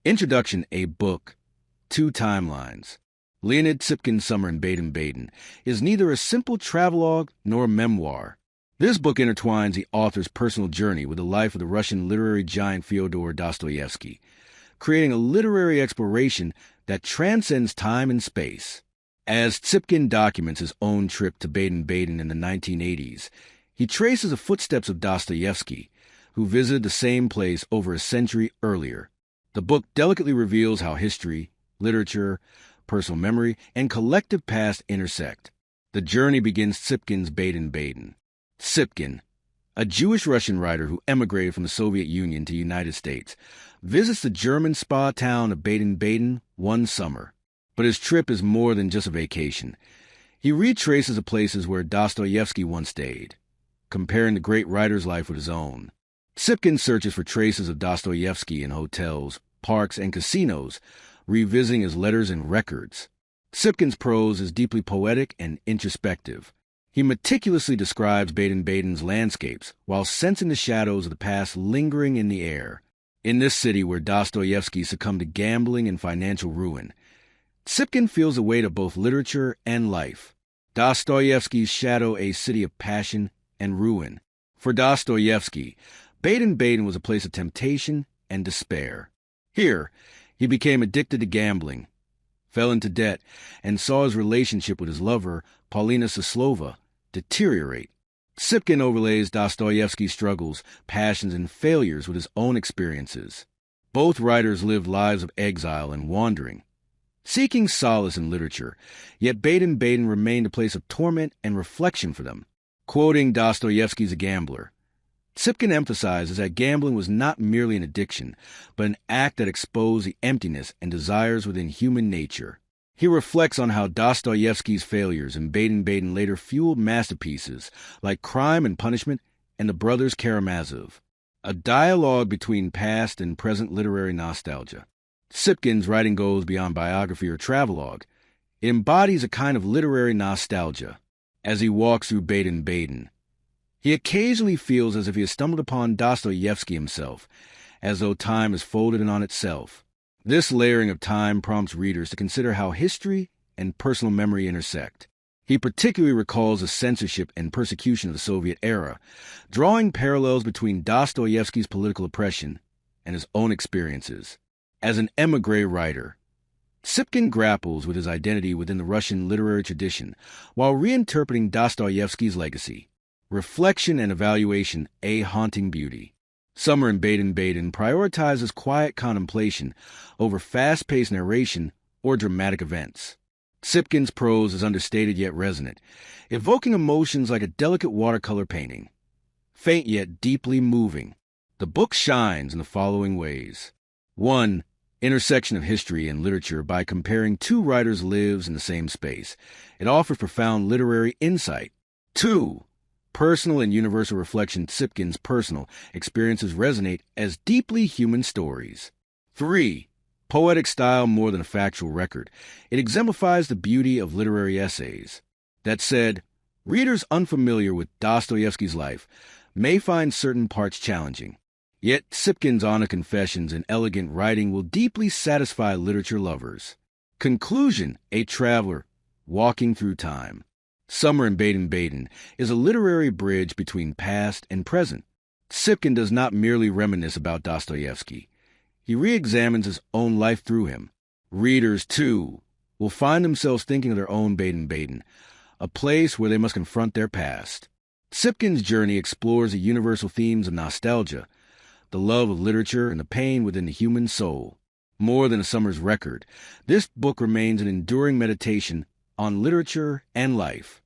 Introduction: A Book, Two Timelines. Leonid Tsypkin's Summer in Baden-Baden is neither a simple travelogue nor a memoir. This book intertwines the author's personal journey with the life of the Russian literary giant Fyodor Dostoevsky, creating a literary exploration that transcends time and space. As Tsypkin documents his own trip to Baden-Baden in the 1980s, he traces the footsteps of Dostoevsky, who visited the same place over a century earlier. The book delicately reveals how history, literature, personal memory, and collective past intersect. The journey begins Tsypkin's Baden-Baden. Tsypkin, a Jewish Russian writer who emigrated from the Soviet Union to the United States, visits the German spa town of Baden-Baden one summer. But his trip is more than just a vacation. He retraces the places where Dostoevsky once stayed, comparing the great writer's life with his own. Tsypkin searches for traces of Dostoevsky in hotels, parks, and casinos, revisiting his letters and records. Tsypkin's prose is deeply poetic and introspective. He meticulously describes Baden-Baden's landscapes while sensing the shadows of the past lingering in the air. In this city where Dostoevsky succumbed to gambling and financial ruin, Tsypkin feels the weight of both literature and life. Dostoevsky's shadow a city of passion and ruin. For Dostoevsky, Baden-Baden was a place of temptation and despair. Here, he became addicted to gambling, fell into debt, and saw his relationship with his lover, Paulina Soslova, deteriorate. Tsypkin overlays Dostoevsky's struggles, passions, and failures with his own experiences. Both writers lived lives of exile and wandering, seeking solace in literature, yet Baden-Baden remained a place of torment and reflection for them. Quoting Dostoevsky's A Gambler, Tsypkin emphasizes that gambling was not merely an addiction, but an act that exposed the emptiness and desires within human nature. He reflects on how Dostoevsky's failures in Baden-Baden later fueled masterpieces like Crime and Punishment and The Brothers Karamazov, a dialogue between past and present literary nostalgia. Tsypkin's writing goes beyond biography or travelogue. It embodies a kind of literary nostalgia. As he walks through Baden-Baden, he occasionally feels as if he has stumbled upon Dostoevsky himself, as though time is folded in on itself. This layering of time prompts readers to consider how history and personal memory intersect. He particularly recalls the censorship and persecution of the Soviet era, drawing parallels between Dostoevsky's political oppression and his own experiences. As an émigré writer, Tsypkin grapples with his identity within the Russian literary tradition while reinterpreting Dostoevsky's legacy. Reflection and evaluation, a haunting beauty. Summer in Baden-Baden prioritizes quiet contemplation over fast-paced narration or dramatic events. Tsypkin's prose is understated yet resonant, evoking emotions like a delicate watercolor painting. Faint yet deeply moving. The book shines in the following ways. 1. Intersection of history and literature by comparing two writers' lives in the same space. It offers profound literary insight. 2. Personal and universal reflection. Tsypkin's personal experiences resonate as deeply human stories. 3. Poetic style more than a factual record. It exemplifies the beauty of literary essays. That said, readers unfamiliar with Dostoevsky's life may find certain parts challenging. Yet Tsypkin's honest confessions and elegant writing will deeply satisfy literature lovers. Conclusion: a traveler walking through time. Summer in Baden-Baden is a literary bridge between past and present. Tsypkin does not merely reminisce about Dostoevsky. He re-examines his own life through him. Readers, too, will find themselves thinking of their own Baden-Baden, a place where they must confront their past. Tsypkin's journey explores the universal themes of nostalgia, the love of literature, and the pain within the human soul. More than a summer's record, this book remains an enduring meditation on literature and life.